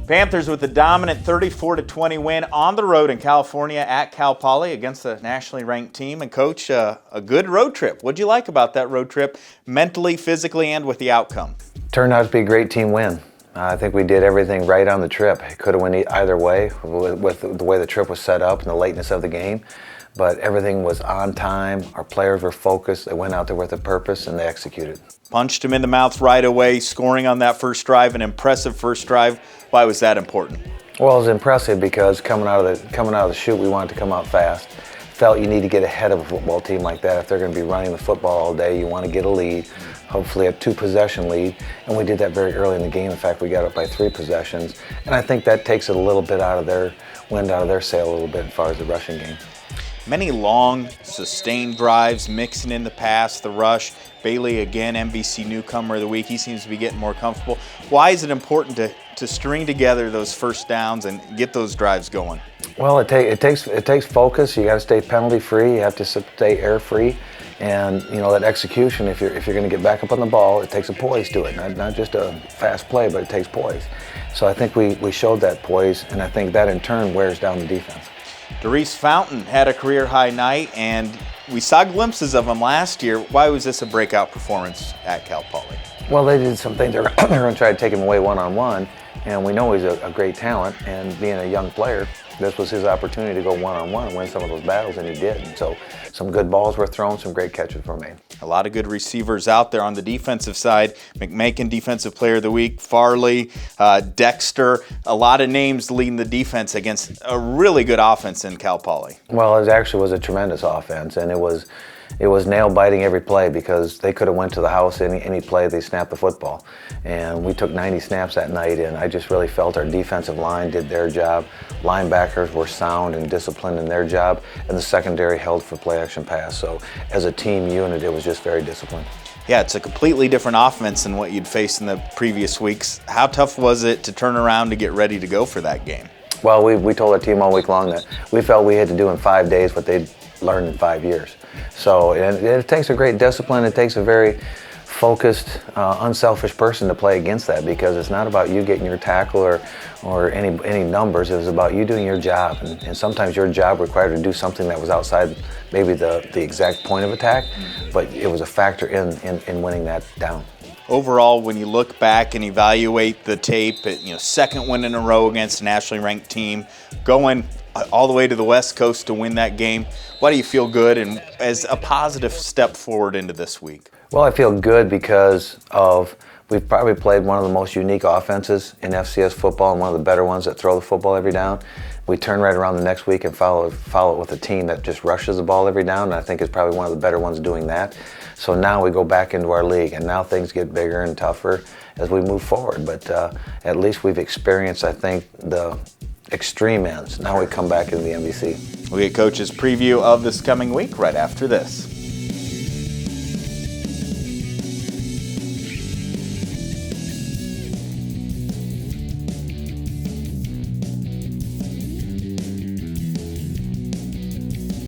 Panthers with a dominant 34-20 win on the road in California at Cal Poly against a nationally ranked team. And Coach, a good road trip. What'd you like about that road trip, mentally, physically, and with the outcome? Turned out to be a great team win. I think we did everything right on the trip. It could have went either way with the way the trip was set up and the lateness of the game. But everything was on time. Our players were focused. They went out there with a purpose, and they executed. Punched him in the mouth right away, scoring on that first drive, an impressive first drive. Why was that important? Well, it was impressive because coming out of the chute, we wanted to come out fast. Felt you need to get ahead of a football team like that. If they're going to be running the football all day, you want to get a lead, hopefully a 2-possession lead, and we did that very early in the game. In fact, we got up by 3 possessions, and I think that takes it a little bit out of their wind out of their sail a little bit as far as the rushing game. Many long, sustained drives, mixing in the pass, the rush. Braley, again, MVC Newcomer of the Week. He seems to be getting more comfortable. Why is it important to string together those first downs and get those drives going? Well, it takes focus. You got to stay penalty free. You have to stay air free, and you know that execution. If you're going to get back up on the ball, it takes a poise to it. Not just a fast play, but it takes poise. So I think we showed that poise, and I think that in turn wears down the defense. Darius Fountain had a career-high night, and we saw glimpses of him last year. Why was this a breakout performance at Cal Poly? Well, they did some things. They're going to try to take him away one-on-one, and we know he's a great talent, and being a young player, this was his opportunity to go one-on-one and win some of those battles, and he did. And so some good balls were thrown, some great catches were made. A lot of good receivers out there on the defensive side. McMakin, Defensive Player of the Week. Farley, Dexter, a lot of names leading the defense against a really good offense in Cal Poly. Well, it actually was a tremendous offense, and it was nail-biting every play because they could have went to the house any play they snapped the football. And we took 90 snaps that night, and I just really felt our defensive line did their job. Linebackers were sound and disciplined in their job, and the secondary held for play-action pass. So as a team unit, it was just very disciplined. Yeah, it's a completely different offense than what you'd faced in the previous weeks. How tough was it to turn around to get ready to go for that game? Well, we told our team all week long that we felt we had to do in 5 days what they'd learned in 5 years. So it takes a great discipline. It takes a very focused, unselfish person to play against that, because it's not about you getting your tackle or any numbers. It was about you doing your job, and sometimes your job required to do something that was outside maybe the exact point of attack, but it was a factor in winning that down. Overall, when you look back and evaluate the tape, second win in a row against a nationally ranked team, going all the way to the West Coast to win that game, why do you feel good and as a positive step forward into this week? Well, I feel good because we've probably played one of the most unique offenses in FCS football and one of the better ones that throw the football every down. We turn right around the next week and follow it with a team that just rushes the ball every down, and I think it's probably one of the better ones doing that. So now we go back into our league, and now things get bigger and tougher as we move forward. But at least we've experienced, I think, the extreme ends. Now we come back into the MVC. We'll get Coach's preview of this coming week right after this.